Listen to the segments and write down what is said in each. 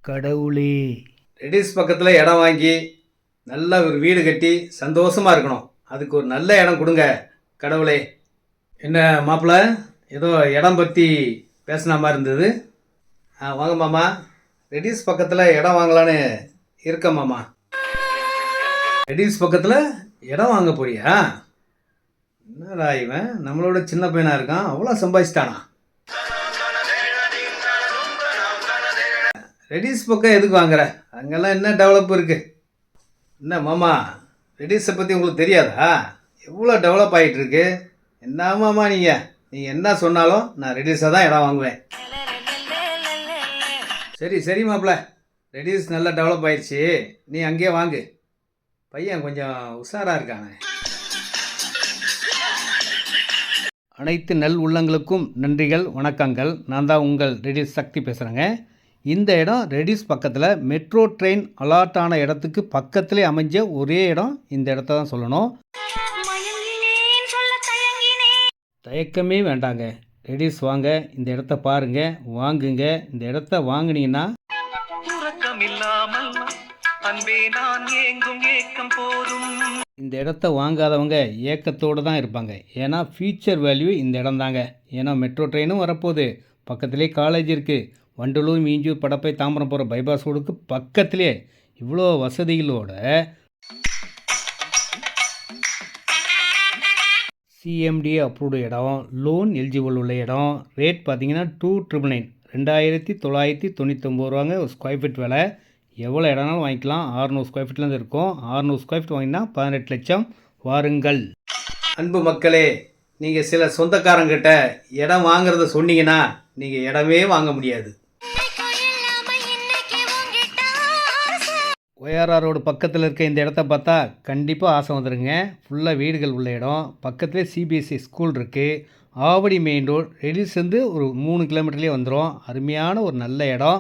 கடவுளே! ரெடிஸ் பக்கத்தில் இடம் வாங்கி நல்ல ஒரு வீடு கட்டி சந்தோஷமாக இருக்கணும். அதுக்கு ஒரு நல்ல இடம் கொடுங்க கடவுளே. என்ன மாப்பிள்ள, ஏதோ இடம் பற்றி பேசின மாதிரி இருந்தது. வாங்க மாமா, ரெடிஸ் பக்கத்தில் இடம் வாங்கலான்னு இருக்கேன் மாமா. ரெடிஸ் பக்கத்தில் இடம் வாங்க போறியா? என்னடா இவன் நம்மளோட சின்ன பையனாக இருக்கான், அவ்வளோ சம்பாதிச்சிட்டானா? ரெடிஸ் பக்கம் எதுக்கு வாங்குற? அங்கெல்லாம் என்ன டெவலப் இருக்குது? என்ன மாமா, ரெடிஸை பற்றி உங்களுக்கு தெரியாதா? எவ்வளோ டெவலப் ஆகிட்டுருக்கு. என்ன மாமா நீங்கள் என்ன சொன்னாலும் நான் ரெடிஸாக தான் இடம் வாங்குவேன். சரி மாப்பிள்ள, ரெடிஸ் நல்லா டெவலப் ஆயிடுச்சு, நீ அங்கேயே வாங்கு. பையன் கொஞ்சம் உஷாராக இருக்கானே. அனைத்து நல் உள்ளங்களுக்கும் நன்றிகள், வணக்கங்கள். நான் தான் உங்கள் ரெடிஸ் சக்தி பேசுகிறேங்க. இந்த இடம் ரெடிஸ் பக்கத்தில் மெட்ரோ ட்ரெயின் அலாட் ஆன இடத்துக்கு பக்கத்திலே அமைஞ்ச ஒரே இடம் இந்த இடத்த தான் சொல்லணும். தயக்கமே வேண்டாங்க, ரெடிஸ் வாங்க, இந்த இடத்த பாருங்கள், வாங்குங்க. இந்த இடத்த வாங்கினீங்கன்னா இந்த இடத்த வாங்காதவங்க ஏக்கத்தோடு தான் இருப்பாங்க. ஏன்னா ஃபியூச்சர் வேல்யூ இந்த இடம் தாங்க. ஏன்னா மெட்ரோ ட்ரெயினும் வரப்போகுது, பக்கத்திலே காலேஜ் இருக்குது, வண்டலூர், மீஞ்சூர், படப்பை, தாம்பரம் போகிற பைபாஸ் ரோடுக்கு பக்கத்திலே இவ்வளோ வசதிகளோட சிஎம்டிஏ அப்ரூவ்டு இடம், லோன் எலிஜிபிள் உள்ள இடம். ரேட் பார்த்தீங்கன்னா 2,999 2,999 ரூபாங்க ஒரு ஸ்கொயர் ஃபீட் விலை. எவ்வளோ இடம்னாலும் வாங்கிக்கலாம். 600 ஸ்கொயர் ஃபீட்லேருந்து இருக்கும். 600 ஸ்கொயர் ஃபீட் வாங்கினா 18 லட்சம். வாருங்கள். அன்பு மக்களே, நீங்கள் சில சொந்தக்காரங்கிட்ட இடம் வாங்குறத சொன்னீங்கன்னா நீங்கள் இடமே வாங்க முடியாது. ORR ரோடு பக்கத்தில் இருக்க இந்த இடத்த பார்த்தா கண்டிப்பாக ஆசை வந்துடுங்க. ஃபுல்லாக வீடுகள் உள்ள இடம். பக்கத்துலேயே சிபிஎஸ்சி ஸ்கூல் இருக்குது. ஆவடி மெயின் ரோடு ரெடிஸ்லேருந்து ஒரு 3 கிலோமீட்டர்லேயே வந்துடும். அருமையான ஒரு நல்ல இடம்.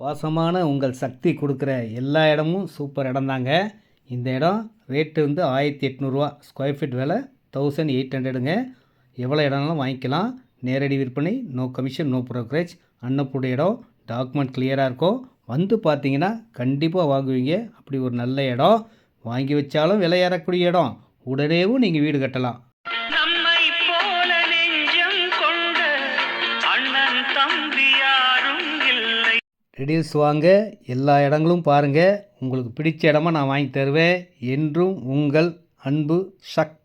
பாசமான உங்கள் சக்தி கொடுக்குற எல்லா இடமும் சூப்பர் இடம் தாங்க. இந்த இடம் ரேட்டு வந்து 1,800 ரூபா, ஸ்கொயர் ஃபீட் விலை 1,800ங்க. எவ்வளோ இடம்னாலும் வாங்கிக்கலாம். நேரடி விற்பனை, நோ கமிஷன், நோ ப்ரோக்கரேஜ். அன்னப்பூட இடம், டாக்குமெண்ட் கிளியராக இருக்கும். வந்து பார்த்தீங்கன்னா கண்டிப்பாக வாங்குவீங்க. அப்படி ஒரு நல்ல இடம். வாங்கி வச்சாலும் விலை ஏறக்கூடிய இடம். உடனேவும் நீங்கள் வீடு கட்டலாம். ரெடிஸ் வாங்க, எல்லா இடங்களும் பாருங்கள். உங்களுக்கு பிடிச்ச இடமா நான் வாங்கி தருவேன். என்றும் உங்கள் அன்பு சக்தி.